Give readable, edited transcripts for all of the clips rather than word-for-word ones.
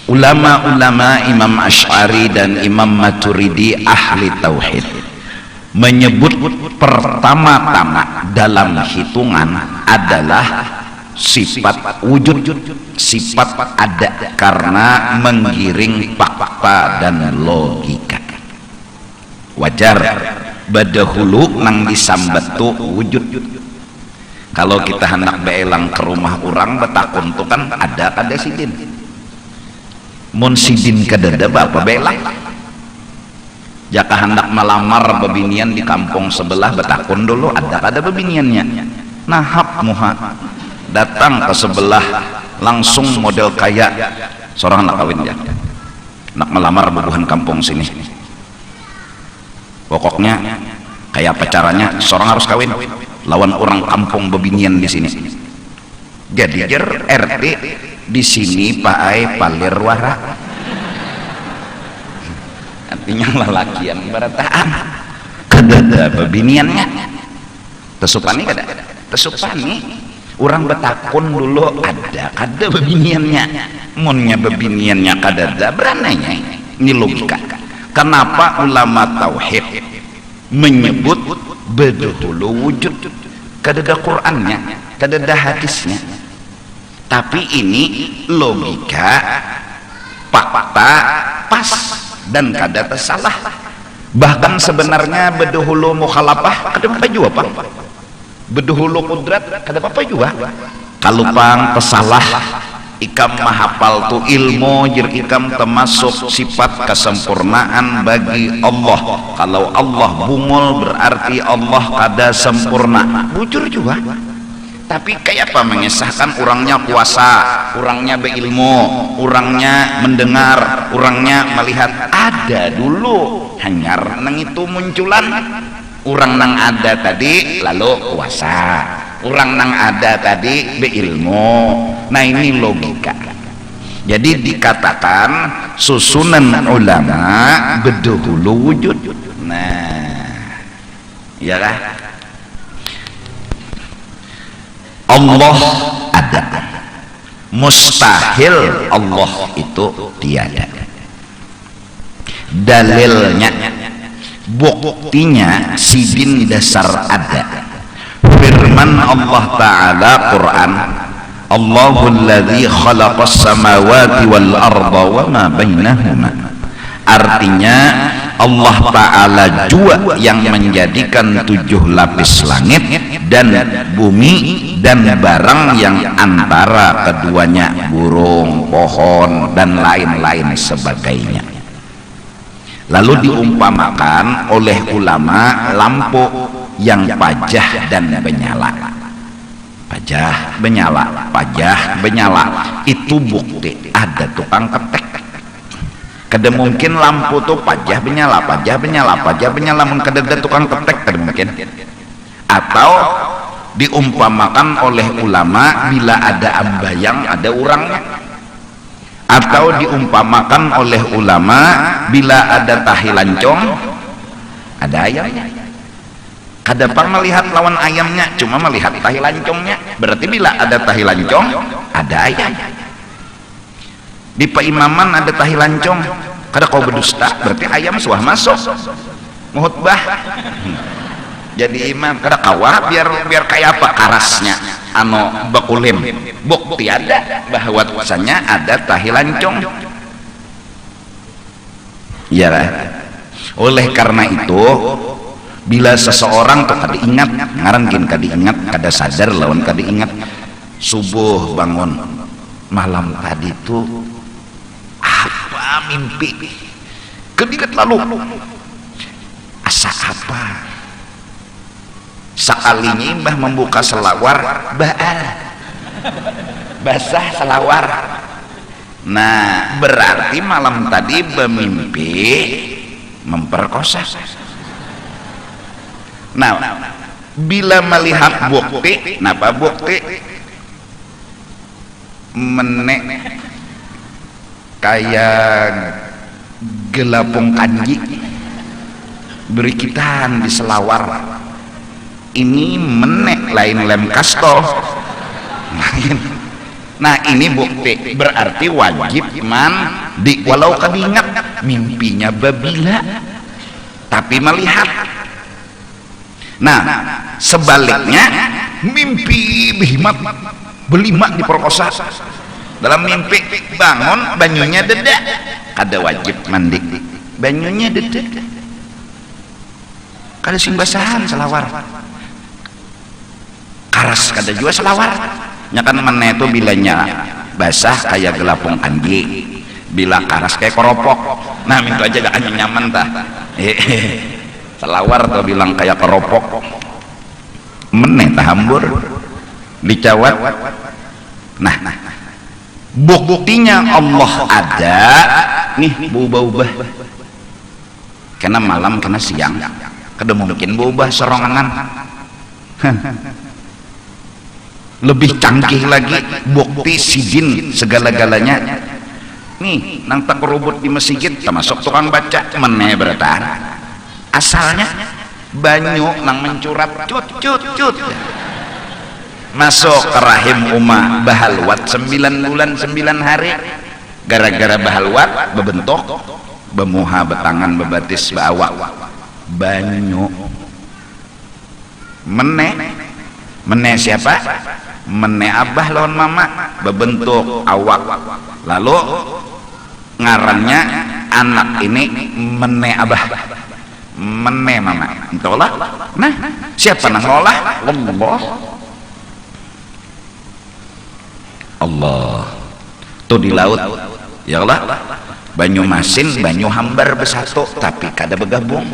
ulama-ulama Imam Asy'ari dan Imam Maturidi ahli tauhid menyebut pertama-tama dalam hitungan adalah sifat wujud, sifat ada karena menggiring fakta dan logika. Wajar badahulu nang disambatu wujud. Kalau kita hendak beelang ke rumah orang betakun tuh kan ada sidin. Mun sidin kadada apa beelang? Jaka hendak melamar bebinian di kampung sebelah betakun dulu ada bebiniannya. Nahap muha datang ke sebelah langsung model kaya seorang anak kawin ya. Nak melamar bubuhan kampung sini. Pokoknya kayak apa caranya seorang harus kawin lawan orang kampung bebinian di sini. Jadi RT di sini Pak Ai palir wara. Artinya lelaki yang berataan kadada bebiniannya. Tesupani kada? Tesupani. Orang betakun dulu ada bebiniannya. Munnya bebiniannya kadada berananya. Ini logika. Kenapa ulama tauhid menyebut bedahulu wujud? Kadada Qur'annya, kadada hadisnya. Tapi ini logika fakta pas dan kadada salah. Bahkan sebenarnya bedahulu mukhalafah kada apa juga Pak. Bedahulu kudrat kada apa juga. Kalupang pesalah ikam mahapal tu ilmu jir ikam termasuk sifat kesempurnaan bagi Allah. Kalau Allah bungul berarti Allah kada sempurna. Bujur juga. Tapi kayak apa mengesahkan orangnya kuasa, orangnya berilmu, orangnya mendengar, orangnya melihat. Ada dulu hanyar nang itu munculan orang nang ada tadi lalu kuasa, orang nang ada tadi beilmu. Nah ini logika. Jadi dikatakan susunan ulama bedahulu wujud. Nah ya kan, Allah ada, mustahil Allah itu tiada. Dalilnya, buktinya sidin dasar ada. Firman Allah Ta'ala Quran, Allahul ladzi khalaqas samawati wal arda wa ma bainahuma. Artinya Allah Ta'ala juga yang menjadikan 7 lapis langit dan bumi dan barang yang antara keduanya, burung, pohon dan lain-lain sebagainya. Lalu diumpamakan oleh ulama lampu yang pajah dan menyala. Pajah menyala itu bukti ada tukang ketek. Kada mungkin lampu tuh pajah menyala mun kada ada tukang ketek, kada mungkin. Atau diumpamakan oleh ulama bila ada ambayang ada orangnya. Atau diumpamakan oleh ulama bila ada tahi lancong ada ayamnya. Kada pang melihat lawan ayamnya, cuma melihat tahi lancongnya. Berarti bila ada tahi lancong ada ayam. Di peimaman ada tahi lancong, kada kau berdusta, berarti ayam suah masuk muhutbah. Jadi imam kada kawah biar kayak apa karasnya anu bakulim. Bukti ada bahwa tulisannya ada tahi lancong. Ya, oleh karena itu bila seseorang tuh kada ingat ngaran gin kada ingat, kada sadar lawan kada ingat, subuh bangun malam tadi tuh apa mimpi kedikat lalu asa apa sekalinya mbah membuka selawar basah selawar. Nah berarti malam tadi bermimpi memperkosa. Nah bila melihat bukti, napa bukti menek kayak gelapung kanji berikitan di selawar. Ini menek lain lem kasto lain Nah ini bukti, berarti wajib mandi walau kadingat mimpinya babila tapi melihat. Nah sebaliknya mimpi behimat belima diperkosa, dalam mimpi bangun banyunya dedak, kada wajib mandi banyunya dedak, kada simbasahan selawar karas, kada juga selawar nyakan mana itu bilanya basah kayak gelapung anji, bila karas kayak koropok. Nah itu aja gak nyaman tah selawar tuh bilang kayak keropok meneh tahambur dicawat. Nah buktinya Allah ada nih berubah-ubah kena malam kena siang, kada mungkin berubah seronganan. Lebih canggih lagi bukti sidin segala-galanya nih nang tak kerubut di masjid termasuk tukang baca meneh beratan asalnya banyu nang mencurat cut masuk ke rahim Uma bahalwat 9 bulan 9 hari, gara-gara bahalwat bebentuk bemuha betangan bebatis baawak banyu meneh siapa meneh abah lawan mama bebentuk awak, lalu ngarannya anak ini meneh abah meneh mama entahlah. Nah siapa nang ngolah? Allah tuh di laut ya Allah, banyu masin banyu hambar bersatu tapi kada bergabung,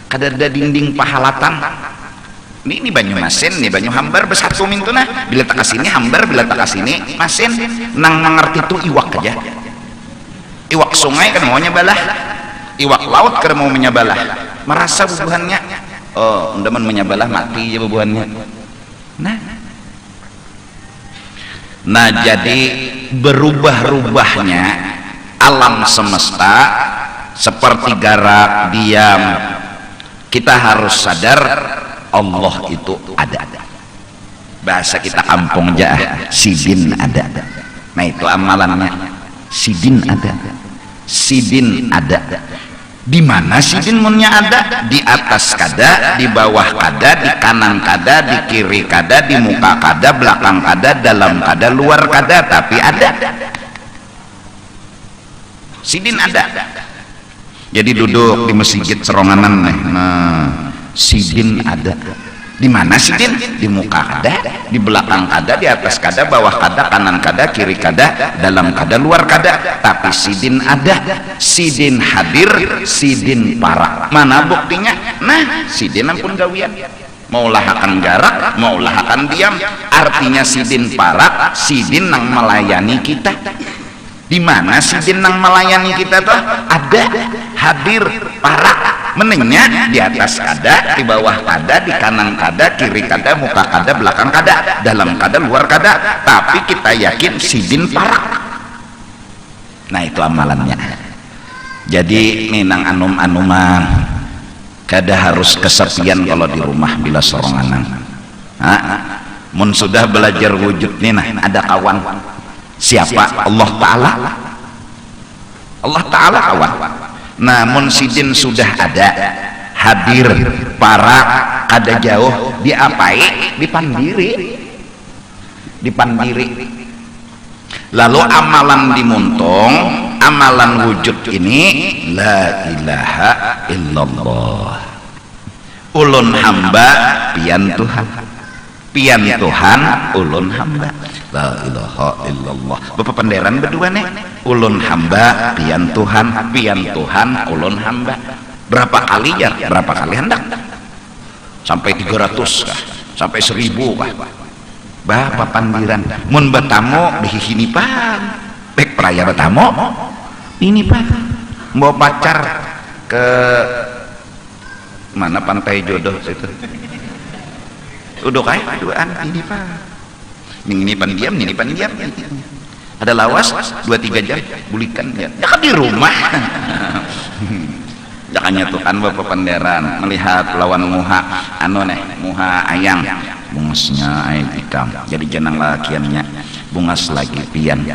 kada ada dinding pahalatan. Ini banyu masin nih banyu hambar bersatu mintuna, bila tak kasini hambar bila tak kasini masin. Nang mengerti tuh iwak aja, iwak sungai kan maunya balah, iwak laut kan mau menyabalah, merasa bubuhannya oh undaman menyabalah mati ya bubuhannya. Nah jadi berubah-ubahnya alam semesta seperti garak diam, kita harus sadar Allah itu ada. Bahasa kita kampung aja sidin ada. Nah itu amalannya sidin ada. Sidin ada. Di mana sidin munnya ada? Di atas kada, di bawah kada, di kanan kada, di kiri kada, di muka kada, belakang kada, dalam kada, luar kada, tapi ada. Sidin ada. Jadi duduk di masjid seronganan nih. Nah, sidin ada. Di mana sidin? Di muka kada, di belakang kada, di atas kada, bawah kada, kanan kada, kiri kada, dalam kada, luar kada. Tapi sidin ada, sidin hadir, sidin parak. Mana buktinya? Nah, sidin ampun gawian. Maulah akan garak, maulah akan diam. Artinya sidin parak, sidin nang melayani kita. Di mana sidin nang melayani kita tuh? Ada, hadir, parak. Menengnya di atas kada, di bawah kada, di kanan kada, kiri kada, muka kada, belakang kada, dalam kada, luar kada. Tapi kita yakin sidin parak. Nah itu amalannya. Jadi minang anum-anuman kada harus kesepian kalau di rumah bila soronganan. Mun sudah belajar wujud nih, nah ada kawan. Siapa? Allah Ta'ala. Allah Ta'ala kawan. Namun sidin sudah ada, hadir, parak, kada jauh, diapai? Dipandiri. Lalu amalan dimuntung, amalan wujud ini la ilaha illallah. Ulun hamba pian Tuhan, pian Tuhan ulun hamba. La ilaha illallah. Bapak penderan berdua nih, ulun hamba pian Tuhan ulun hamba. Berapa kali ya? Berapa kali hendak? Sampai 300 kah? Sampai 1000 kah? Bapak pandiran mun betamu bihini pan bek peraya betamu ini pan mau pacar ke mana pantai jodoh itu udah kayak duaan ini pan ini pan diam ada lawas 2-3 jam bulikan ya kan di rumah. Jangan Tuhan bapak panderan melihat lawan muha muha ayang bungsnya ayam ikan jadi jenang lakiannya bunga selagi pian.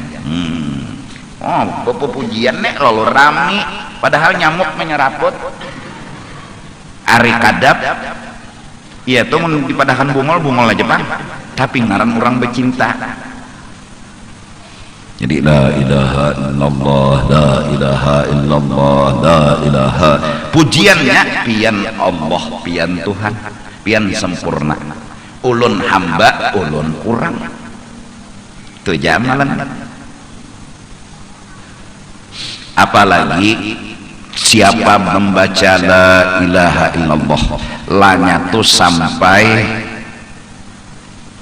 Oh, pujian nek lalu rami padahal nyamuk menyeraput ari kadap iya tuh dipadakan bungol aja Pak, tapi ngaran orang bercinta. Jadi la ilaha illallah, la ilaha illallah, la ilaha, pujiannya pian Allah, pian Tuhan, pian sempurna, ulun hamba, ulun kurang itu jamalan. Apalagi siapa membaca la ilaha illallah lanya tuh sampai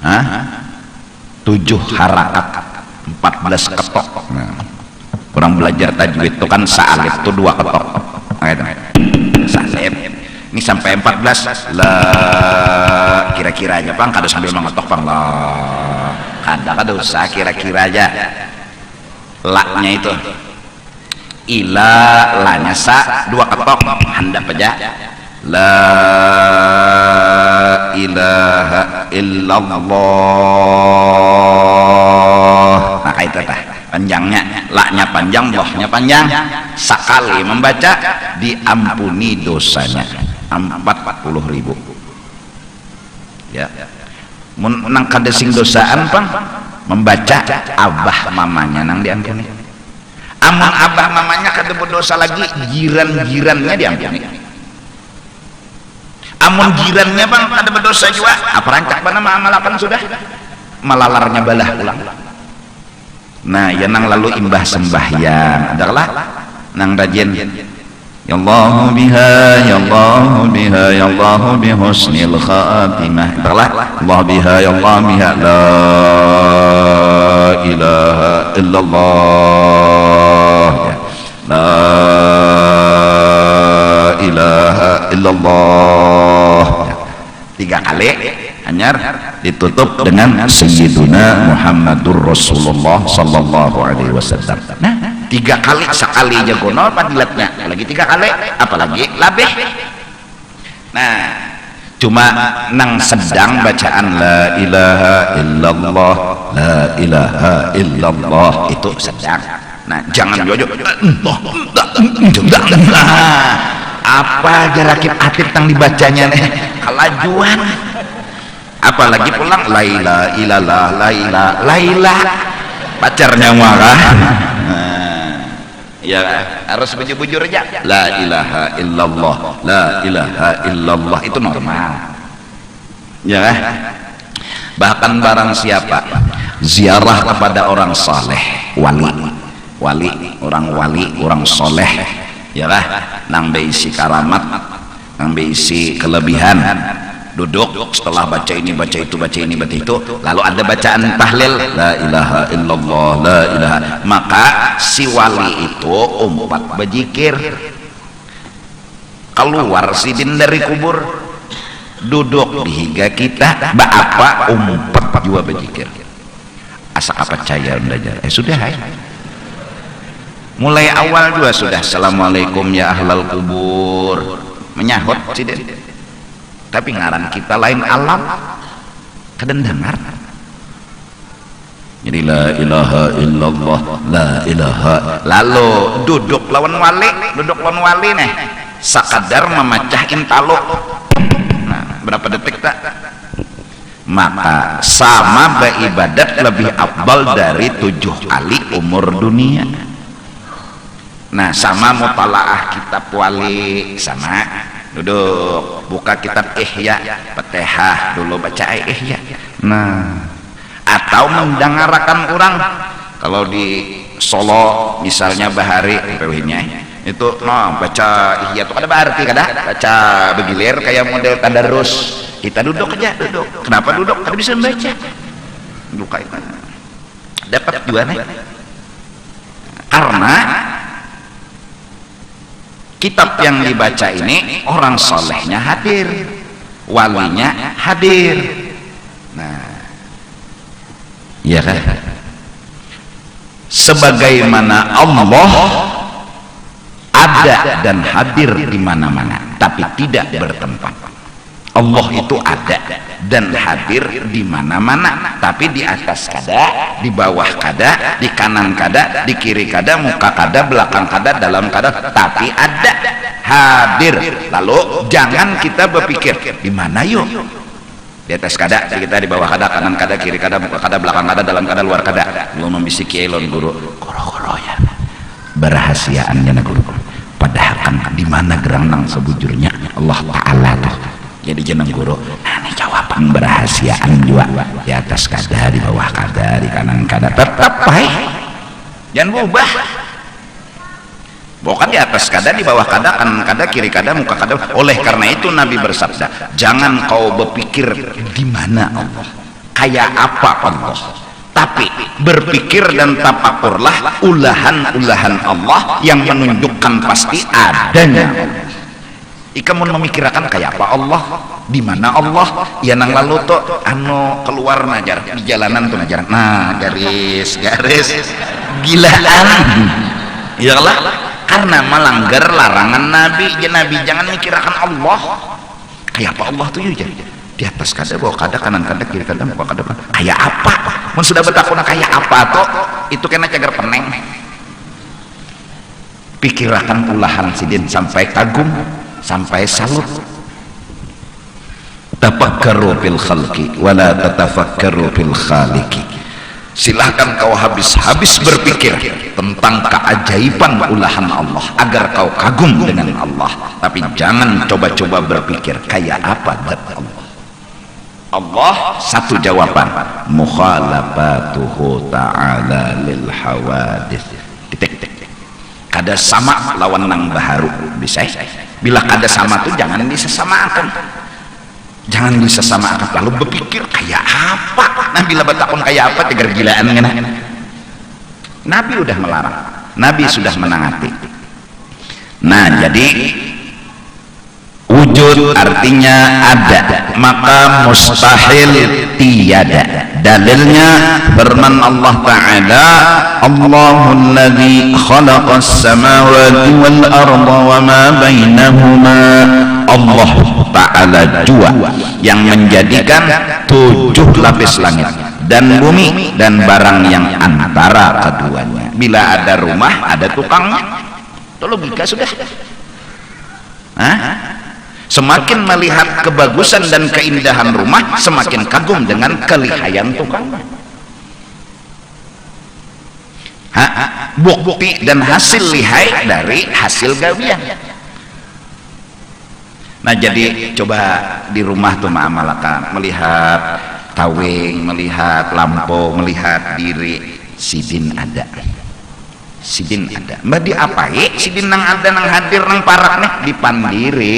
7 harakat 14 ketok. Nah, orang belajar tajwid itu kan sa'alif itu 2 ketok. Sa'alif ini sampai 14 la kira-kira aja Bang, kada sambil mengetok Bang lah, kada usah kira-kira aja. La-nya itu ila lanya sa 2 ketok handap aja la ilaha illallah. Nah itu tah panjangnya, la-nya panjang, bohnya panjang, sekali membaca diampuni dosanya 40.000 ya. Menang kadesing dosaan Bang membaca abah mamanya nang diampuni. Amun abah mamanya kada berdosa lagi, jiran-jirannya diampuni. Amun jirannya Bang kada berdosa juga, apa rancak bana malapan sudah malalarnya balah ulang. Nah ya nang lalu imbah sembahyang adalah nang rajin ya Allahu biha ya Allahu biha ya Allahu bi husnil khatimah adalah Allah biha ya Allah biha la ilaha illallah la ilaha illallah 3 kali anyar ditutup dengan Sayyiduna Muhammadur Rasulullah sallallahu alaihi wasallam. Nah 3 kali, sekali aja gonol padilatnya, lagi 3 kali apalagi labeh. Nah cuma nang sedang bacaan la ilaha illallah, la ilaha illallah itu sedang. Nah jangan jojo apa jarakip atit yang dibacanya nih kelajuan. Apalagi pulang laila ilalah laila pacarnya marah. Ya harus bujur-bujur aja la ilaha illallah, la ilaha illallah itu normal ya. Bahkan barang siapa ziarah kepada orang saleh, orang wali, orang soleh ya lah, nang beisi karamat, nang beisi kelebihan, duduk setelah baca ini baca itu baca ini baca itu, lalu ada bacaan tahlil la ilaha illallah la ilaha, maka si wali itu umpat berzikir keluar sidin dari kubur, duduk di higa kita apa umpat juga berzikir asa apa percaya belajar sudah mulai awal juga sudah assalamualaikum ya ahlal kubur menyahut sidin. Tapi ngaran kita lain alam kadang dengar. Jadi la ilaha illallah la ilaha, lalu duduk lawan wali nih sakadar memacahin taluk. Nah berapa detik tak? Maka sama beribadat lebih afdal dari 7 kali umur dunia. Nah sama mutalaah kitab wali, sama duduk buka kitab Ihya Fatihah dulu baca Ihya. Nah atau mendengarkan orang kalau di Solo misalnya bahari pewihnya itu no baca Ihya itu ada berarti kada baca begilir kayak model tadarus, kita duduk aja duduk. Kenapa duduk? Kada bisa membaca duduk kayak dapat juga nih karena kitab yang dibaca ini orang solehnya hadir, walinya hadir. Nah ya kan sebagaimana Allah ada dan hadir di mana-mana tapi tidak bertempat. Allah itu ada dan hadir di mana-mana, tapi di atas kada, di bawah kada, di kanan kada, di kiri kada, muka kada, belakang kada, dalam kada, tapi ada, hadir. Lalu jangan kita berpikir di mana yuk, di atas kada kita, di bawah kada, kanan kada, kiri kada, muka kada, belakang kada, dalam kada, luar kada. Lu membisiki elon guru koro-koro ya berahasiaannya na guru, padahal kan di mana geranang sebujurnya Allah Ta'ala tuh. Jadi jeneng guru, nah ini jawaban berahasiaan juga, di atas kada, di bawah kada, di kanan kada, tetap baik, jangan berubah. Bukan di atas kada, di bawah kada, kanan kada, kiri kada, muka kada. Oleh karena itu Nabi bersabda, jangan kau berpikir di mana Allah, kayak apa Allah, tapi berpikir dan tafakurlah ulahan-ulahan Allah yang menunjukkan pasti adanya Allah. Ika mau memikirkan kayak apa Allah, di mana Allah, ya nang lalu tuh anu keluar najar di jalanan tuh najar, nah garis gilaan, iyalah karena melanggar larangan Nabi. Ya Nabi jangan mikirkan Allah kayak apa Allah tuh ya, di atas kada, bawah kada, kanan kada, kiri kada, muka kada, kayak apa? Mun sudah betakuna kayak apa tuh itu kena cagar peneng. Pikirkan ulahan sidin sampai kagum, sampai salut. Tafakkaru fil khalqi wala tatafakkaru fil khaliqi. Silahkan kau habis-habis berpikir tentang keajaiban ulahan Allah agar kau kagum dengan Allah, tapi jangan coba-coba berpikir kayak apa zat Allah. Allah satu jawaban, mukhalafatuhu ta'ala lil hawadits. Titik. Kada sama lawan nang baharu bisa. Bila kada sama tuh jangan disamakan, jangan disamakan. Lalu berpikir kayak apa, nah bila batakon kayak apa tegar gilaan ngena. Nabi udah melarang, Nabi sudah menangati. Nah jadi wujud artinya ada, maka mustahil tiada. Dalilnya firman Allah Ta'ala, Allahul ladzi khalaqas samawati wal arda wa ma bainahuma. Allah Ta'ala jua yang menjadikan 7 lapis langit dan bumi dan barang yang antara keduanya. Bila ada rumah ada tukangnya, itu logika sudah. Semakin melihat kebagusan dan keindahan rumah, semakin kagum dengan kelihayan tukang. Bukti dan hasil lihai dari hasil gawian. Nah jadi coba di rumah tuh ma'amalakan, melihat tawing, melihat lampu, melihat diri, sidin ada. Sidin ada. Mbak diapai? Sidin nang ada, nang hadir, nang parak nih di pandiri.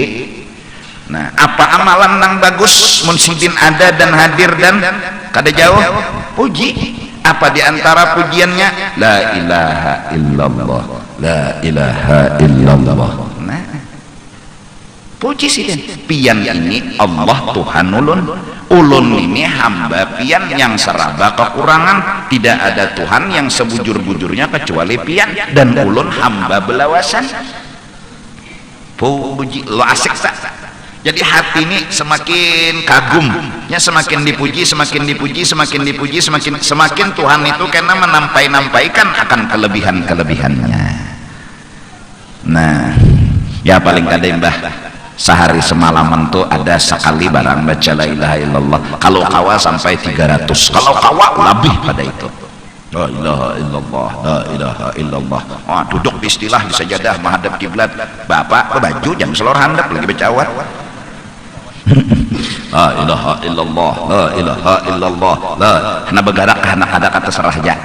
Nah, apa amalan nang bagus mun sidin ada dan hadir dan kada jauh? Puji. Apa diantara pujiannya? La ilaha illallah, la ilaha illallah. Nah, puji sidin. Pian ini Allah Tuhan ulun ini hamba pian yang seraba kekurangan. Tidak ada Tuhan yang sebujur-bujurnya kecuali pian, dan ulun hamba belawasan. Puji lo asik tak? Jadi hati ini semakin kagumnya, semakin dipuji, semakin dipuji, semakin dipuji, semakin Tuhan itu karena menampaikan akan kelebihan-kelebihannya. Nah, ya paling kada mbah sehari semalaman tuh ada sekali barang baca la ilaha illallah. Kalau kawa sampai 300, kalau kawa lebih pada itu. La ilaha illallah, la ilaha illallah. Wah, duduk di istilah di sajadah menghadap kiblat. Bapak baju jam selor handap lagi bercawat. La ilaha illallah, la ilaha illallah, la hana bergerak hana ada kata serah aja.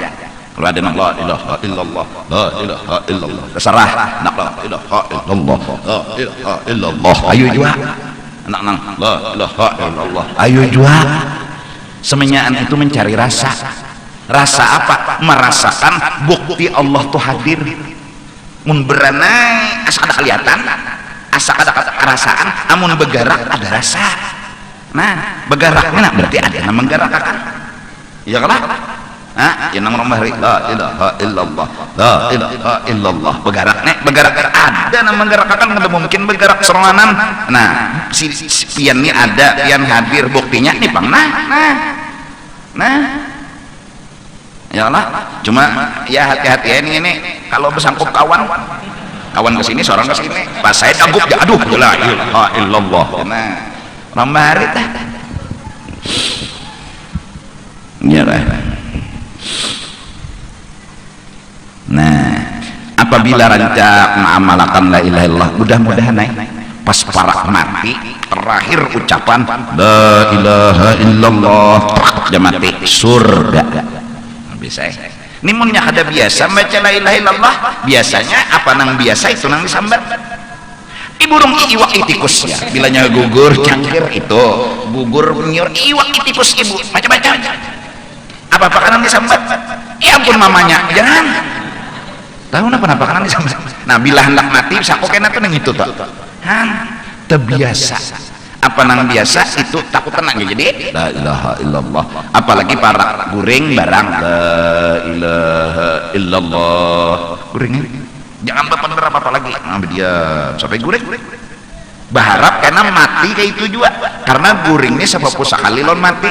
Kalau ada la ilaha illallah, la ilaha illallah, terserah nak la ilaha illallah, la ilaha illallah. Ayo jua anak nang la ilaha illallah, ayo jua. Semenyaan itu mencari rasa. Rasa apa? Merasakan bukti Allah tuh hadir. Mun beranai asa ada kelihatan, asa ada kerasaan, amun bergerak ada rasa. Nah, bergeraknya berarti ada yang menggerakkan. Iya kan? jenang rumah la ilaha illallah, la ilaha illallah. Bergerak nek, bergerak ada nama menggerakkan, nggak mungkin bergerak serangan. Nah si pian ini ada, pian hadir, buktinya nih bang. Nah ya lah, cuma ya hati-hati ya ini kalau bersangkup kawan kesini, seorang kesini, pas saya dagup ya aduh la ilaha illallah. Nah ramari tah ya lah. Nah apabila rancak mengamalkan la ilaha illallah, mudah-mudahan pas para mati terakhir ucapan la ilaha illallah dia mati surga bisa. Ini munnya ada biasa baca la ilaha illallah, biasanya apa nang biasa itu nang disambat burung iwak itikus ya, bilanya gugur cangkir itu gugur nyur iwak itikus ibu macam-macam apa kanan disambat, ya ampun mamanya jangan tahu apa kanan disambat. Nah bila hendak mati bisa kok kena tuh itu tuh terbiasa apa nang biasa itu takut tenang jadi la ilaha illallah. Apalagi para guring barang la ilaha illallah guring jangan bener apa lagi dia sampai guring berharap karena mati kayak itu juga, karena guring ini sepupu sekali lon mati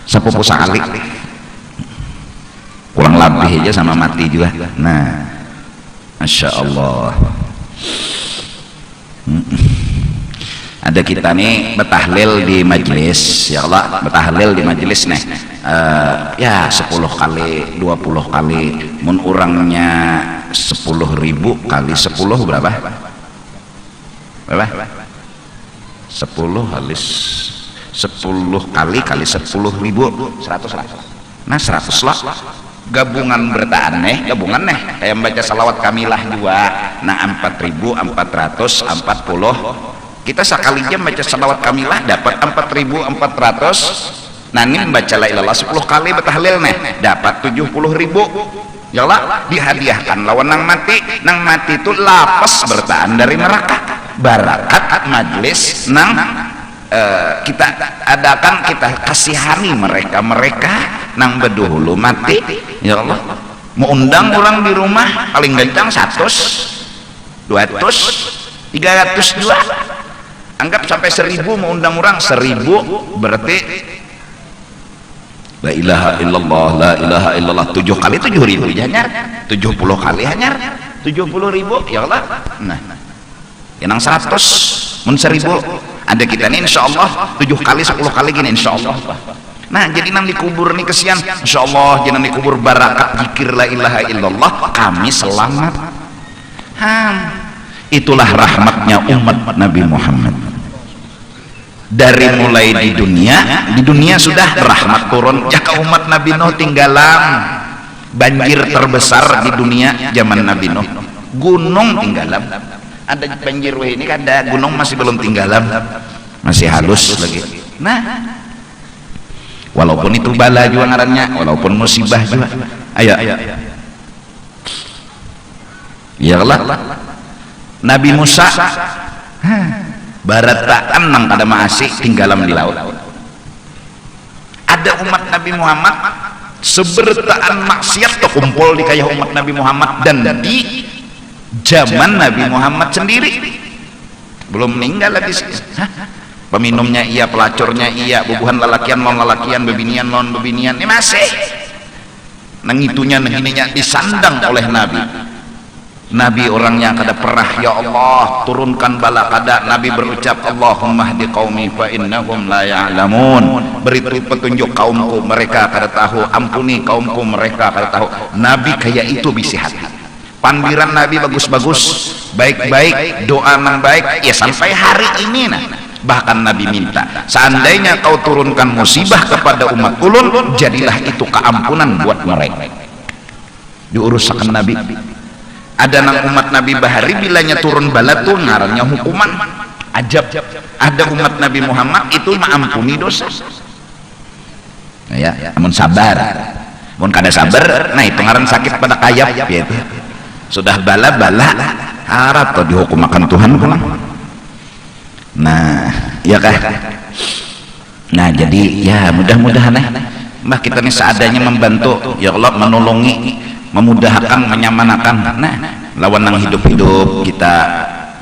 sepupu sekali kurang lebih aja sama mati juga. Nah Masya Allah ada kita nih betahlil di majelis ya Allah, betahlil di majelis nih ya 10 kali 20 kali mun urangnya 10.000 kali 10 berapa 10 kali 10 kali 10.000 100 lah. Nah 100 lah gabungan bertaan gabungan kayak baca salawat kamilah 2 nah 4.440 kita sekali jam baca salawat kamilah dapat 4.400. Nah ini membaca la ilallah 10 kali betahlil dapat 70.000 ya Allah, dihadiahkan lawan nang mati itu lapas bertahan dari neraka barakat majlis nang kita adakan, kita kasihani mereka nang bedahulu mati ya Allah. Mau undang orang di rumah paling gancang 100 200 302 anggap sampai 1.000 mau undang orang 1.000 berarti la ilaha illallah la ilaha illallah 7 kali 7.000 hanyar 70 kali hanyar 70.000 ya Allah. Nah yang 100 mun 1.000 ada kita nih insyaallah 7 kali 10 kali gini insyaallah. Nah jadi nang dikubur nih kesian insyaallah jangan dikubur barakat zikir la ilaha illallah kami selamat. Itulah rahmatnya umat Nabi Muhammad. Dari mulai di dunia sudah rahmat turun ya ke umat Nabi Nuh tinggalan banjir terbesar di dunia zaman Nabi Nuh, gunung tinggalan. Ada banjir ini kan ada gunung masih belum tinggalan, masih halus lagi. Nah walaupun itu bala juga ngarannya, walaupun musibah juga ayo ya Allah. Nabi Musa barataan nang kada masih tinggalan di laut. Ada umat Nabi Muhammad sebertaan maksiat terkumpul di kaya umat Nabi Muhammad dan di zaman Nabi Muhammad sendiri belum meninggal lagi sih. Peminumnya iya, pelacurnya iya, bubuhan lalakian non lalakian, bebinian non bebinian ini masih nang itunya nang ininya disandang oleh Nabi orangnya kada perah ya Allah turunkan bala kada. Nabi berucap Allahumma hdi qaumi fa innahum la ya'lamun, beri petunjuk kaumku mereka kada tahu, ampuni kaumku mereka kada tahu. Nabi kayak itu bisi hati, pandiran Nabi bagus-bagus baik-baik, doa nang baik ya sampai hari ini. Bahkan Nabi minta seandainya kau turunkan musibah kepada umat ulun jadilah itu keampunan buat mereka. Diuruskan Nabi. Ada nang umat Nabi bahari bilanya turun bala tuh ngarannya hukuman ajab. Ada umat Nabi Muhammad itu mengampuni dosa ya namun sabar, namun kada sabar nah itu ngaran sakit pada kayap ya itu sudah bala harap atau dihukum akan Tuhan pulang. Nah ya kah, nah jadi ya mudah-mudahan mbah kita nih seadanya membantu ya Allah, menolongi, memudahkan, menyamanakan. Nah lawan nang hidup-hidup kita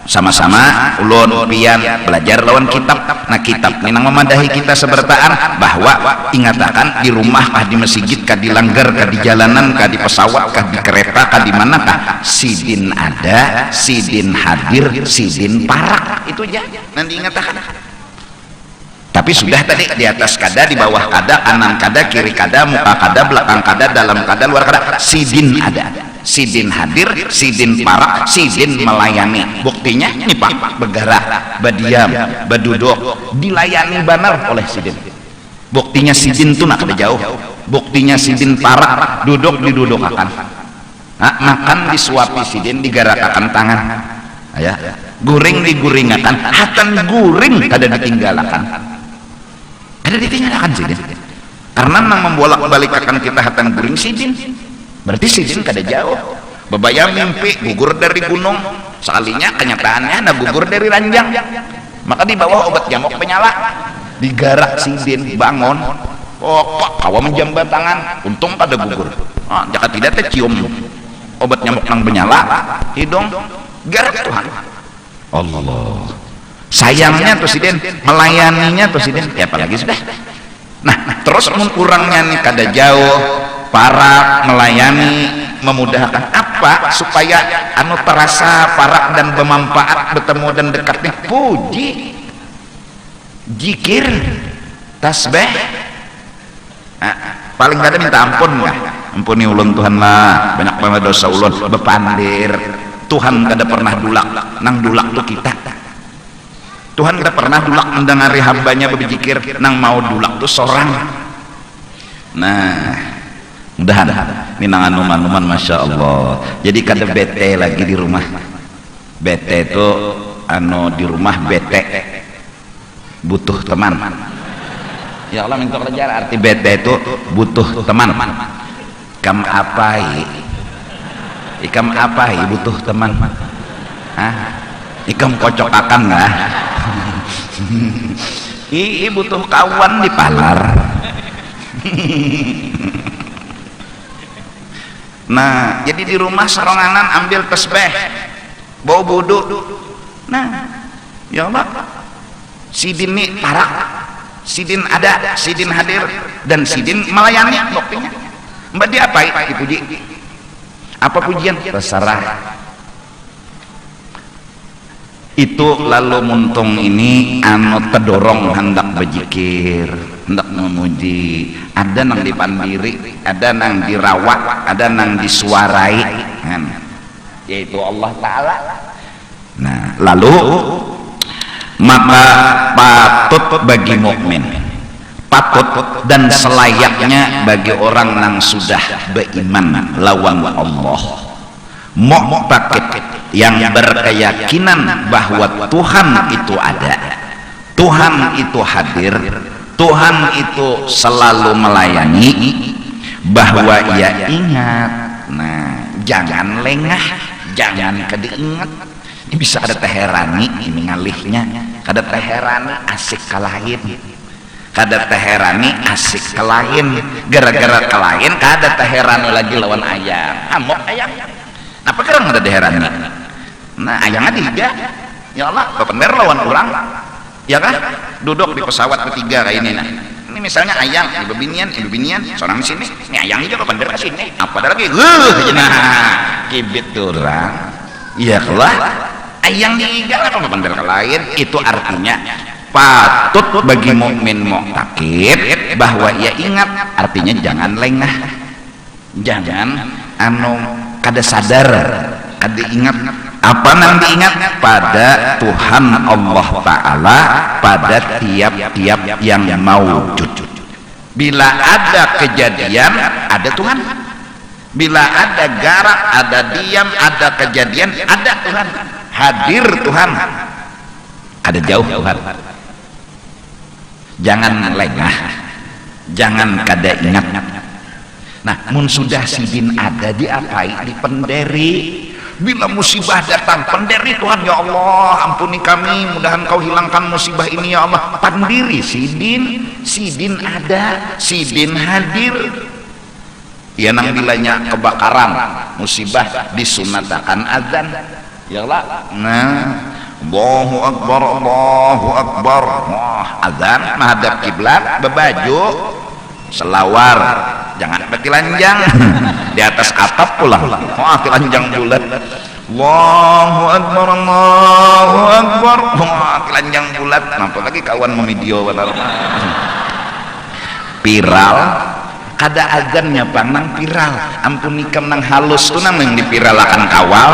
sama-sama ulun pian belajar lawan kitab. Nah kitab ini nang memadahi kita sebertaan bahwa ingatakan di rumah kah, di masjid kah, di langgar kah, di jalanan kah, di pesawat kah, di kereta kah, di mana kah, sidin ada, sidin hadir, sidin parak, itu aja nanti ingatakan. Tapi sudah tadi di atas kada, di bawah kada, kanan kada, kiri kada, muka kada, belakang kada, dalam kada, luar kada, sidin ada, sidin hadir, sidin parak, sidin melayani. Buktinya ini pak bergerak, berdiam, berduduk, dilayani benar oleh sidin. Buktinya sidin tuh nak jauh. Buktinya sidin parak, duduk didudukakan, makan disuapi sidin, digarakakan tangan, ya, guring diguringakan, hatan guring kada ditinggalakan. Ada ditinggalkan sidin karena nang membolak-balikkan kita hatan guring sidin, berarti sidin kada jauh. Bebayang mimpi gugur dari gunung, sekalinya kenyataannya ada gugur dari ranjang, maka di bawah obat nyamuk penyala, digarak sidin bangun, kawa menjambat tangan, untung pada gugur. Jika tidak tercium obat nyamuk nang penyala hidung, garak Tuhan Allah. Sayangnya tuh sidin, melayaninya tuh sidin, ya apalagi sudah. Nah terus kurangnya nih kada jauh, parak melayani, memudahkan apa supaya anu terasa parak dan bermanfaat, bertemu dan dekatnya puji, zikir, tasbih. Paling kada minta ampun nggak, ampuni ulun Tuhan lah, banyak banget dosa ulun, bepandir. Tuhan kada pernah dulak, nang dulak tuh kita. Tuhan tidak pernah dulak mendengari hambanya berzikir, nang mau dulak tuh seorang. Nah mudahan ini nang anuman-anuman masya Allah. Jadi kada bete lagi di rumah. Bete itu anu di rumah bete, butuh teman. Ya Allah minta kerja, arti bete itu butuh teman. Ikam apai, ikam apai butuh teman. Ikam kocok akan nggak? Butuh kawan di palar. Nah jadi di rumah seronganan ambil tasbih, bawa wudu. Nah ya Allah, sidin nih parak, sidin ada, sidin hadir, dan sidin melayani. Buktinya mbak diapai? Dipuji. Apa pujian? Terserah. Itu lalu muntung ini anu terdorong hendak berzikir, hendak memuji. Ada nang dipandiri, ada nang dirawat, ada nang disuarai, kan? Yaitu Allah Ta'ala. Nah lalu maka patut bagi mukmin, patut dan selayaknya bagi orang nang sudah beriman lawan Allah, mu'taqid, yang berkeyakinan bahwa Tuhan itu ada, Tuhan itu hadir, Tuhan itu selalu melayani, bahwa ia ingat. Nah jangan lengah, jangan kediingat. Ini bisa ada teherani ini ngalihnya, kada teherani asik kalahin, kada teherani asik kelahin, gara-gara kelahin kada teherani lagi lawan ayam, amok ayam. Apa kerang ada teherani? Nah ayangnya tiga, ya Allah bener lawan orang, ya kan? Duduk di pesawat ketiga kayak ini. Nah ini misalnya ayang, ibu binian, seorang sini, ini ayang juga bener ke sini. Apa ada lagi? Nah kibit orang, iya kelah. Ayang tiga apa bener ke lain? Itu artinya patut bagi mukmin mu'taqid bahwa ia ingat, artinya jangan lengah, jangan kada sadar, kada ingat. Apa nang diingat? Pada Tuhan Allah Ta'ala, pada tiap-tiap yang maujud. Bila ada kejadian, ada Tuhan. Bila ada garak, ada diam, ada kejadian, ada Tuhan. Hadir Tuhan, ada jauh Tuhan. Jangan lengah, jangan kada ingat. Nah mun sudah sidin ada diapai? Dipenderi. bila musibah datang pendiri Tuhan, ya Allah ampuni kami, mudahan kau hilangkan musibah ini ya Allah. Pandiri sidin ada, sidin hadir. Ya nang bilanya kebakaran musibah disunatakan azan ya lah. Nah Allahu Akbar, Allahu Akbar. Wah, azan menghadap kiblat, bebaju selawar, jangan pakai telanjang di atas atap pulang. Wah, telanjang bulat. Allahu Akbar, Allahu Akbar. Wah, telanjang bulat. Nampak lagi kawan mevideo viral. Kada azannya bang nang viral. Ampun nikam nang halus tuh nang dipiralakan kawal.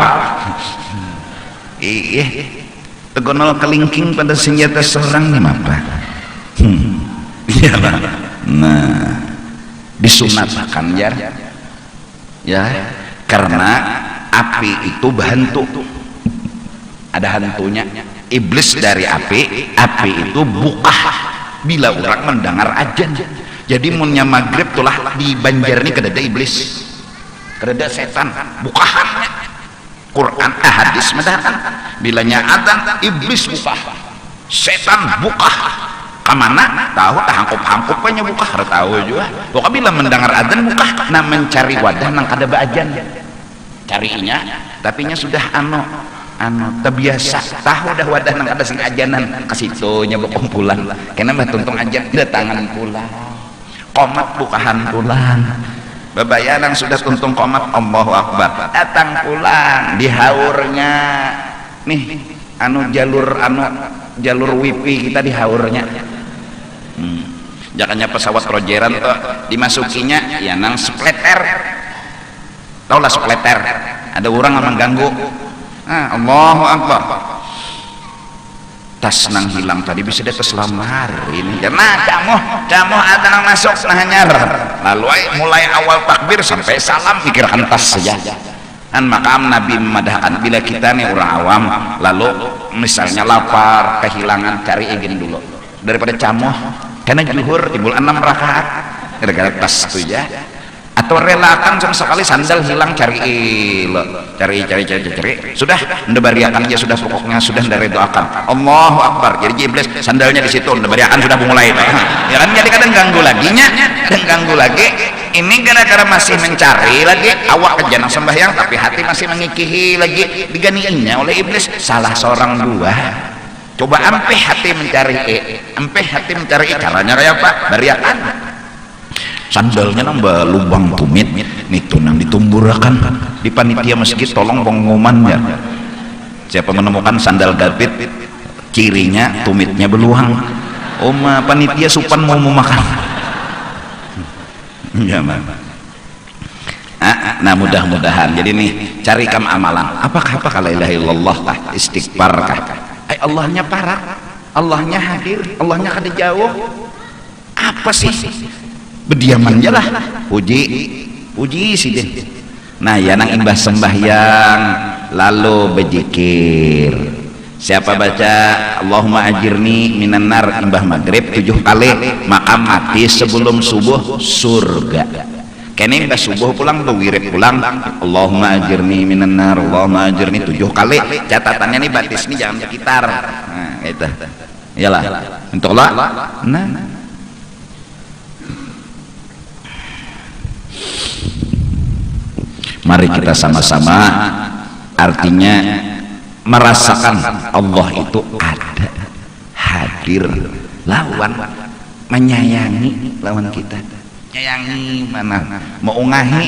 Tegonol kelingking pada senjata seorang nih apa? Iya lah. Nah, disunatkan ya, karena api itu berhantu. Ada hantunya. Iblis dari api itu bukah bila orang mendengar ajan. Jadi munnya maghrib tulah di Banjar ini kedada iblis, kedada setan, bukahannya. Quran hadis mendatang bilanya adzan iblis buka, setan buka, kamana tahu hangkup banyak buka tahu juga. Pokoknya bila mendengar adzan buka, nah mencari wadah nang kada baajan carinya, tapinya sudah terbiasa tahu dah wadah nang kada sing ajanan kasitunya berkumpulan kena mah tuntung ajan datangan pulang komat bukahan pulang. Bebayanang sudah tuntung komat Allahu Akbar datang pulang di haurnya nih jalur wifi kita di haurnya. Jangannya pesawat rojeran tuh dimasukinya ya nang spleter, tau lah spleter, ada orang yang mengganggu. Allahu Akbar, tas nang hilang tadi bisa dia keselamar ini karena kamu ada nang masuk nah nyar lalu mulai awal takbir sampai salam pikirkan tas saja kan. Makam Nabi memadahkan bila kita nih orang awam lalu misalnya lapar kehilangan cari izin dulu daripada camoh karena zuhur timbul 6 rakaat gara-gara tas itu ya, atau relakan sama sekali sandal hilang cari sudah ndebariakan aja sudah, pokoknya sudah dari doakan Allahu Akbar. Jadi iblis sandalnya di situ ndebariakan sudah mulai ya kan. Jadi kadang ganggu lagi ini gara-gara masih mencari lagi awak kejanang sembahyang tapi hati masih mengikihi lagi diganiannya oleh iblis. Salah seorang dua coba ampe hati mencari caranya kayak apa bariakan sandalnya nambah lubang tumit itu nang ditumburakan di panitia masjid tolong pengumumannya siapa menemukan sandal David cirinya tumitnya beluang panitia supan mau makan ya nah mudah-mudahan jadi nih cari kam amalan apakah la ilaha illallah kah istighfar kah Allahnya parak Allahnya hadir Allahnya kada jauh apa sih bediaman aja lah puji sih deh. Nah ya nang imbah sembahyang lalu berzikir. Siapa baca Allahumma ajirni minan nar imbah maghrib 7 kali maka mati sebelum subuh surga. Kene imbah subuh pulang wirid pulang Allahumma ajirni minan nar Allahumma ajirni 7 kali. Catatannya nih batis nih jangan sekitar. Nah gitu. Iyalah untuk Allah. Nah mari kita sama-sama artinya merasakan Allah itu ada hadir lawan menyayangi lawan kita. Nyayangi mana mau ngahi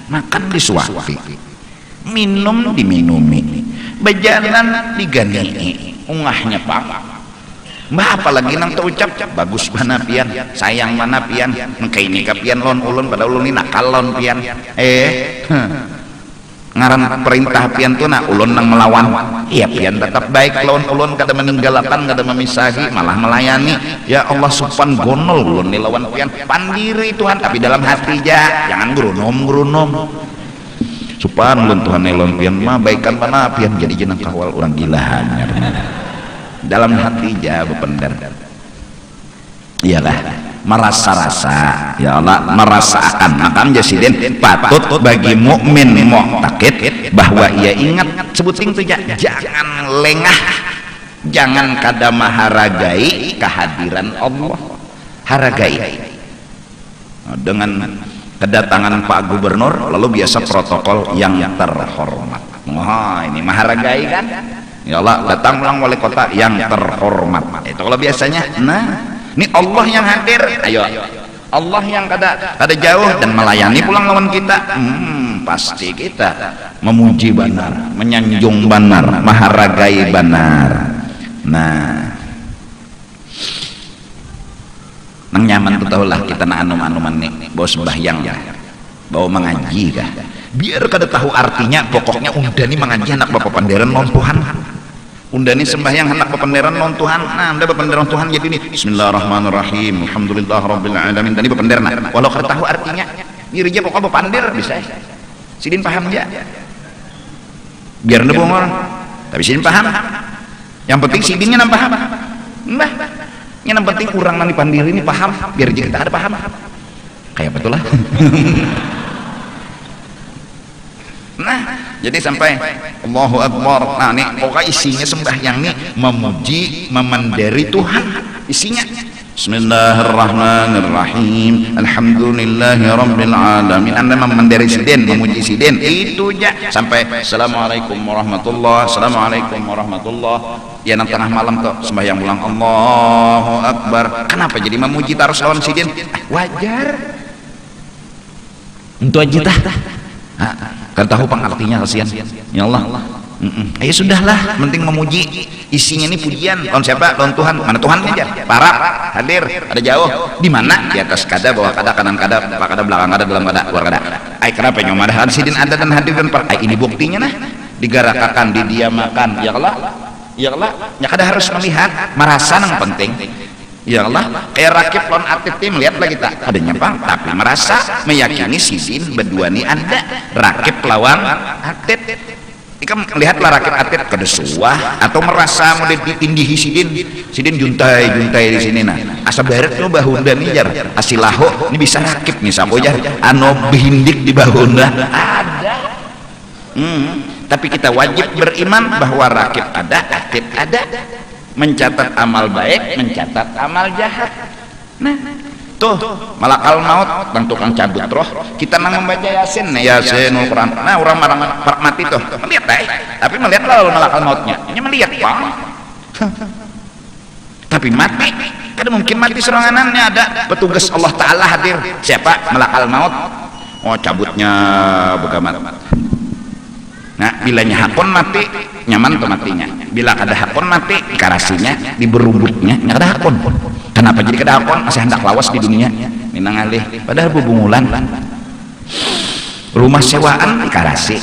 makan disuapi minum diminumi bejalan digani ungahnya pak mbah apalagi nang terucap bagus mana pian sayang mana pian engkau ini kapian lon ulun pada ulun ini nakal lon pian ngaran perintah pian tuh nak ulun nang melawan iya pian tetap baik lawan ulun kada meninggalkan kada memisahi malah melayani ya Allah supan gonol ulun nih lawan pian pandiri Tuhan tapi dalam hati jangan gerunom supan ulun Tuhan nih lawan pian mah baikan mana pian jadi jenang kawal orang gila hanya dalam hati bependar iyalah merasa-rasa ya Allah, merasakan. Maka jasiden patut bagi mukmin mu'taqid bahwa ia ingat sebuting tuh, jangan lengah, jangan kada maharagai kehadiran Allah. Haragai dengan kedatangan Pak Gubernur, lalu biasa protokol yang terhormat. Wah, ini maharagai kan? Ya Allah, datang ulang wali kota yang terhormat. Itu kalau biasanya. Nah, ini Allah yang hadir. Ayo, Allah yang kada jauh dan melayani pulang lawan kita. Pasti kita memuji benar, menyanjung benar, maharagai benar. Nah, nang nyaman tuh tahulah kita na anum-anuman nih, bawa sembahyang ya, bawa mengaji kah, biar kada tahu artinya, pokoknya undani mengaji anak bapak panderan non Tuhan, undani sembahyang anak bapak panderan non Tuhan. Nah, udah bapak panderan Tuhan jadi nih Bismillahirrahmanirrahim, Alhamdulillah Rabbil Alamin, tadi bapak panderan walau kada tahu artinya dirinya pokoknya bapak pandir bisa sidin paham ya, biar anda bongol tapi sidin paham, yang penting sidinnya nampak paham mbah. Yang penting kurang nang dipandiri ini paham, biar kita ada paham. Kayak betul lah. Nah, jadi sampai Allahu Akbar. Nah, nih pokoknya isinya sembahyang nih memuji, memandiri Tuhan. Isinya Bismillahirrahmanirrahim, Alhamdulillahi Rabbil Alamin. Anda memandiri siden, memuji siden, itu aja sampai Assalamualaikum warahmatullahi, Assalamualaikum warahmatullahi. Ya nang tengah malam tuh sembahyang ulang Allahu Akbar. Kenapa jadi memuji taruh lawan sidin? Wajar. Untuk aja tah. Kan tahu pengartinya kasihan. Ya Allah. Ya sudahlah, penting memuji. Isinya ini pujian. Lawan siapa? Lawan Tuhan. Mana Tuhan aja? Parah, hadir, ada jauh. Di mana? Di atas kada, bawah kada, kanan kada, pak kada, belakang kada, dalam kada, luar kada. Kenapa nyoma ada sidin ada dan hadir dan parah? Ini buktinya nah. Digarakakan, didiamakan. Ya Allah. Ya Allah, ya kada harus melihat, merasa yang penting. Ya Allah, kayak rakib lawan atlet tim, lihatlah kita ada nyepang, tapi merasa meyakini sidin berdua nih Anda rakib lawan atlet. Ikan lihatlah rakib atlet kada suah atau merasa mau ditindihi sidin juntai di sini nah. Asa baret lo bahunda nih jar, asilaho ini bisa rakib nih sapo jar, ano bihindik di bahunda ada. Tapi kita wajib beriman bahwa rakib ada, atid ada, mencatat amal baik, mencatat amal jahat. Nah, tuh malakal maut, bang tukang cabut roh, kita nang membaca Yasin, Yasin Al-Quran. Nah, orang marang mati tuh, melihat tapi melihat lalu malakal mautnya, hanya melihat bang. Tapi mati, kada mungkin mati seranganannya, ada petugas Allah Taala hadir. Siapa? Malakal maut. Oh, cabutnya bagaimana? Nah, bilanya hakon mati nyaman tuh matinya, bila kada hakon mati karasinya di berubutnya kada hakon. Kenapa jadi kada hakon? Masih hendak lawas di dunia minang alih, padahal bubungulan rumah sewaan karasi.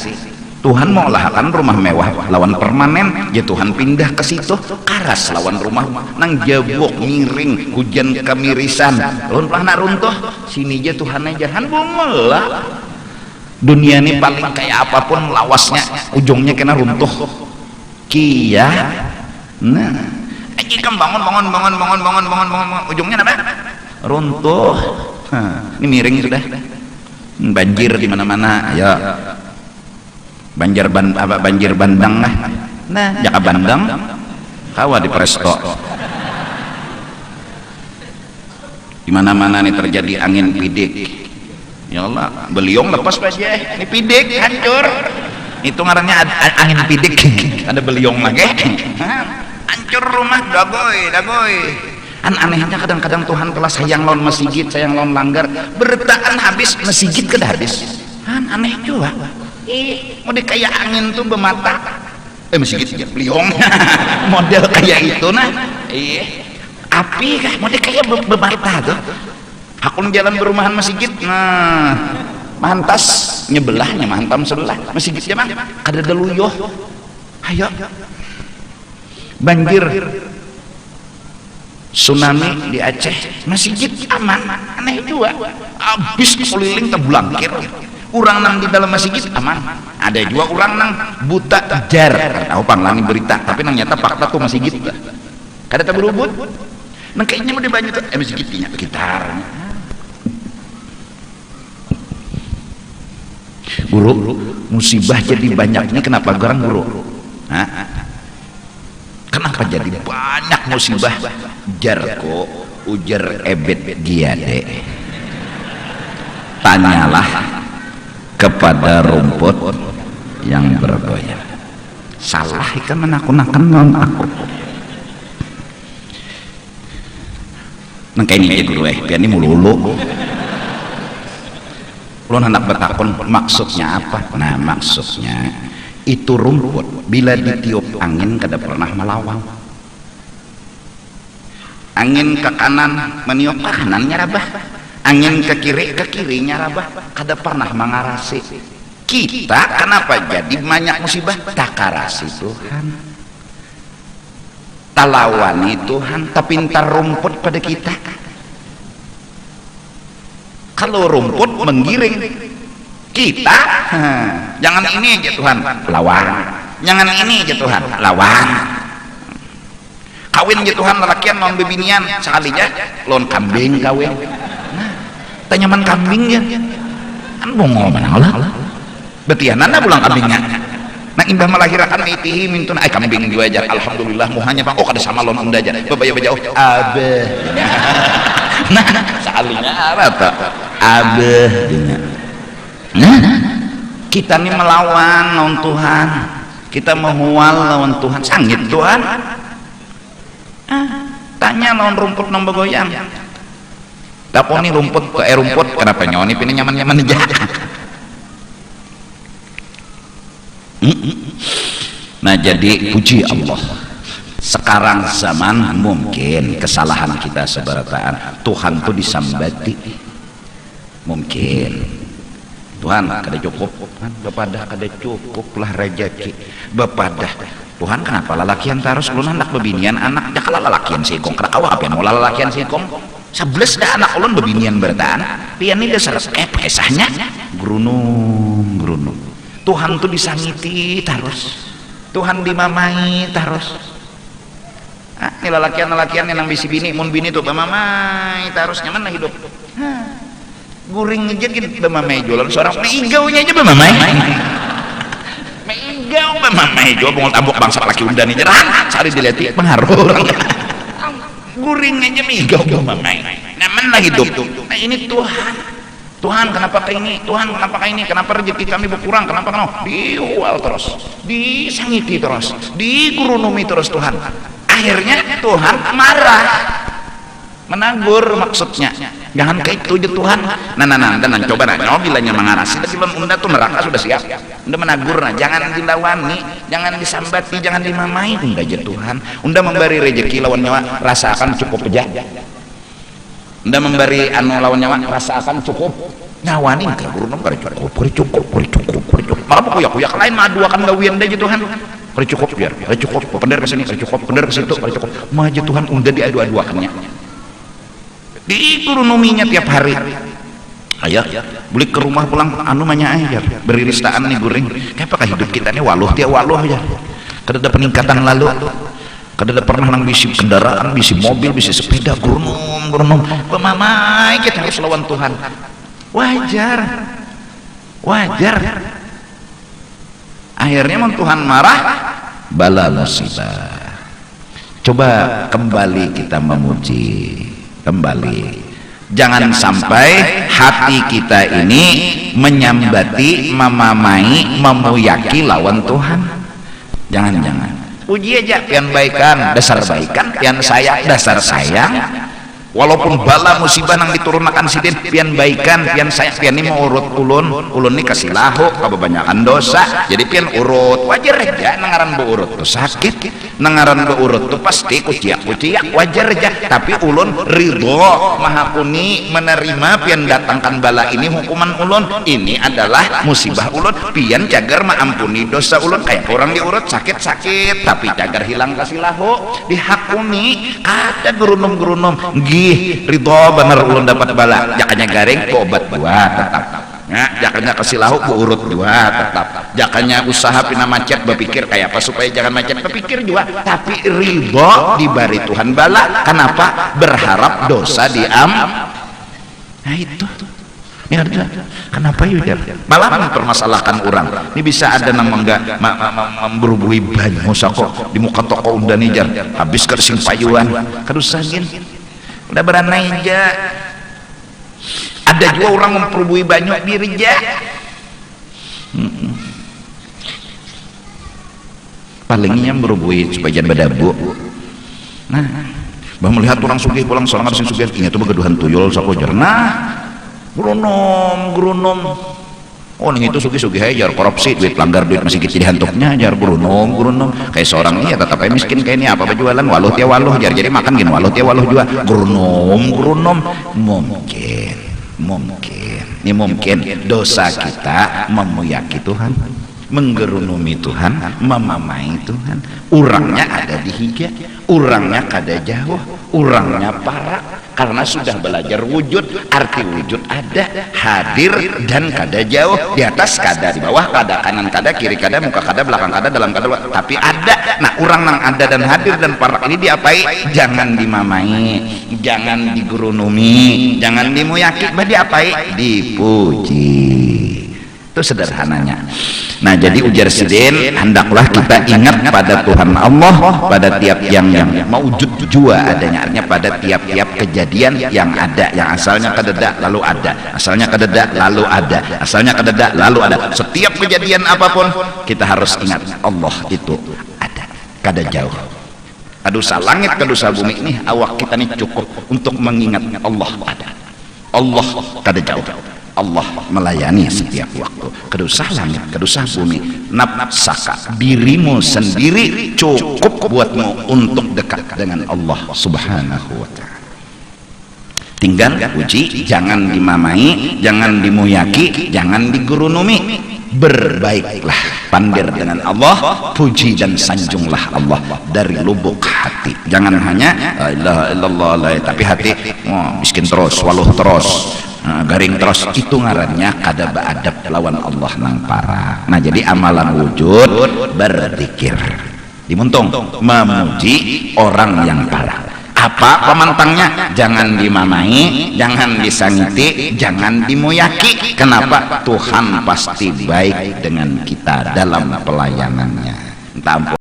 Tuhan mau lahkan rumah mewah lawan permanen, ya Tuhan pindah ke situ karas lawan rumah nang jabuk miring hujan kemirisan lawan pelah nak runtuh sini aja Tuhan aja han bungul lah. Dunia ini paling kayak apapun lawasnya ujungnya kena runtuh kia. Nah, kan bangun ujungnya apa? Runtuh. Ini miring sudah. Banjir di mana-mana ya. Banjir bandang lah. Nah, jaka bandang kawa di presto. Di mana-mana nih terjadi angin pidik. Ya Allah, beliung lepas aja, ini pidik hancur. Itu ngarannya angin pidik, ada beliung lagi, hancur rumah, dagoy. Anehnya kadang-kadang Tuhan telah sayang lawan masjid, sayang lawan langgar, bertaan habis masjid kada habis. Aneh juga. Mau kayak angin tuh bermata, masjid beliung, model kayak itu nah. Api kah, mau kayak bermata tuh. Hakun jalan berumahan masjid, nah mantas nyebelahnya mantam sebelah masjidnya bang kada deluyuh. Ayo banjir tsunami di Aceh masjid aman, aneh juga habis keliling terbelangkir. Orang nang di dalam masjid aman, ada juga orang nang buta jar tahu panglani berita tapi nang nyata fakta tuh masjid kada berubut. Nang kayaknya mau dibanyak tuh masih gitunya gitarnya. Guru, musibah jadi banyaknya kenapa garang guru? Hah? Kenapa jadi banyak musibah? Jarko ujar ebet giade. Tanyalah kepada rumput yang bergoyang. Salah ikan menakut-nakan non aku. Nang kayak ini guru pian ini mululu. Ulun hendak bertakon maksudnya apa? Nah maksudnya itu rumput bila ditiup angin kada pernah melawang. Angin ke kanan meniup ke kanan nyarabah, angin ke kiri nyarabah, kada pernah mengarasi. Kita kenapa jadi banyak musibah? Takarasi Tuhan, talawani Tuhan, tapi ntar rumput pada kita. Kalau rumput menggiring kita, jangan ini aja Tuhan lawan, jangan ini aja Tuhan lawan. Kawin aja Tuhan lelakian non bebinian sekalinya lon kambing kawin. Nah, tanyaman kambingnya kan bongo mana lah. Betianana pulang kambingnya. Nah imbah melahirkan itihi mintun kambing juga aja. Alhamdulillah muhanya Pak. Oh kada sama lon unda aja. Bebaya bejauh abeh. Nah sekalinya apa tak? Abeh nah kita nih melawan lawan Tuhan, kita menghual lawan Tuhan, sangit Tuhan. Tanya lawan rumput nang begoyang daponi rumput ke rumput kenapa nyoni pini nyaman-nyaman aja. Nah jadi puji Allah, sekarang zaman mungkin kesalahan kita seberataan Tuhan tuh disambati. Mungkin Tuhan kada cukup kan bepadah kada cukup lah rezeki bepadah Tuhan kenapa lalakian terus ulun anak bebinian anak dah kalau lalakian sikong kada awak apa mau lalakian sikong 11 dah anak ulun bebinian bertahan pian ini dasar pesahnya grunung Tuhan tuh disangiti terus Tuhan dimamai terus. Ini lalakian yang bisi bini mun bini tuh bamamai terus nyaman lah hidup. Guring aja gitu bamamai jualan seorang meigaunya aja bamamai meigau bamamai jual bongol tambok bangsa laki undani jerang sari dileti pengaruh guring aja meigau bamamai nyaman lah hidup. Nah ini Tuhan kenapa kayak ini, Tuhan kenapa kayak ini, kenapa rezeki kami berkurang, kenapa dihual terus, disangiti terus, digurunumi terus Tuhan. Akhirnya Tuhan marah, menagur maksudnya. Jangan kayak itu aja Tuhan. Nah, coba nanya bilanya mengarasi. Tapi unda tuh neraka sudah siap. Unda menagur, nah jangan dilawani, jangan disambati, jangan dimamai. Unda aja Tuhan. Unda memberi rezeki lawan nyawa, rasakan cukup aja. Unda memberi anu lawan nyawa, rasakan cukup. Nyawani ke guru nom cukup. Malah kuyak lain mah dua kan gawian aja Tuhan. Cukup biar, cukup. Pendar ke sini, cukup. Pendar ke situ, cukup. Maju Tuhan unda diadu-aduakannya. Diikurunominya tiap hari. Ayah, beli ke rumah pulang anu manya ayah beriristaan nih guring. Kayak apakah hidup kita nih waluh tiap waluh aja. Kada ada peningkatan lalu. Kada ada pernah nang bisi kendaraan, bisi mobil, bisi sepeda, gurunum. Pemamai kita harus lawan Tuhan. Wajar. Akhirnya Tuhan marah, bala musibah. Coba kembali kita memuji. Kembali, jangan sampai hati kita ini menyambati, memamai, memuyaki lawan Tuhan. Jangan. Puji aja, pian baikan, dasar baikan, pian sayang, dasar sayang. Walaupun bala musibah nang diturunkan sidin, pian baikan, pian sayang, pian ini mau urut ulun ini kasih lahu, kebanyakan dosa, jadi pian urut. Wajar aja, nangaran beurut tuh sakit, nangaran beurut tuh pasti kuciak, wajar aja. Tapi ulun ridho, maha kuni menerima pian datangkan bala ini hukuman ulun. Ini adalah musibah ulun, pian cagar maampuni dosa ulun. Kayak orang diurut sakit, tapi cagar hilang kasih lahu, dihakuni, kada gerunum. Ridho bener ulun dapat bala, jakanya garing obat buat tetap ya, jakanya kasih lauk urut juga tetap, jakanya usaha pina macet berpikir kayak apa supaya jangan macet berpikir juga, tapi ridho dibari Tuhan bala. Kenapa? Berharap dosa nah itu ya udah. Kenapa ya malah mempermasalahkan orang ini bisa ada nang memberubui banyak kok di muka toko undan jar habis kersing payuan kedusangin udah beranai aja. Ada juga orang memperubui banyak diri aja. Palingnya berubui sebagian badabu. Nah bah melihat orang sugih pulang seorang sing sugih ingat tuh begaduhan tuyul sakojar. Nah grunom oh nih itu sugih aja korupsi duit langgar duit masih kecil dihantuknya ajar grunom kayak seorang ini ya tetap aja miskin kayak ini apa jualan waluh tiap waluh jar jadi makan gini waluh tiap waluh juga grunom mungkin dosa kita memuyaki Tuhan, menggerunumi Tuhan, memamai Tuhan. Urangnya ada di higa, urangnya kada jauh, urangnya parah karena sudah belajar wujud. Arti wujud ada, hadir dan kada jauh, di atas kada, di bawah kada, kanan kada, kiri kada, muka kada, belakang kada, dalam kada, tapi ada. Nah urang nang ada dan hadir dan parah ini diapai? Jangan dimamai, jangan digurunumi, jangan dimuyaki, diapai? Dipuji. Itu sederhananya. Nah jadi ujar sidin, hendaklah kita ingat pada Tuhan Allah pada tiap yang mewujud jua adanya, artinya pada tiap-tiap kejadian yang ada, yang asalnya kadeda lalu ada, asalnya kadeda lalu ada, asalnya kadeda lalu ada. Setiap kejadian apapun kita harus ingat Allah itu ada, kada jauh. Kadusa langit kadusa bumi ini awak kita ini cukup untuk mengingat Allah ada, Allah kada jauh, Allah melayani setiap waktu. Kedusah langit, kedusah bumi, nafsaka, dirimu sendiri cukup buatmu untuk dekat dengan Allah subhanahu wa ta'ala. Tinggal puji, jangan dimamai, jangan dimuyaki, jangan digurunumi. Berbaiklah, pandir dengan Allah, puji dan sanjunglah Allah dari lubuk hati. Jangan hanya la ilaha illallah, tapi hati miskin terus, waluh terus, garing terus, itu ngarannya kada beadab lawan Allah nang parah. Nah jadi amalan wujud berzikir dimuntung memuji orang yang parah. Apa pemantangnya? Jangan dimamai, jangan disangiti, jangan dimuyaki. Kenapa? Tuhan pasti baik dengan kita dalam pelayanannya. Entah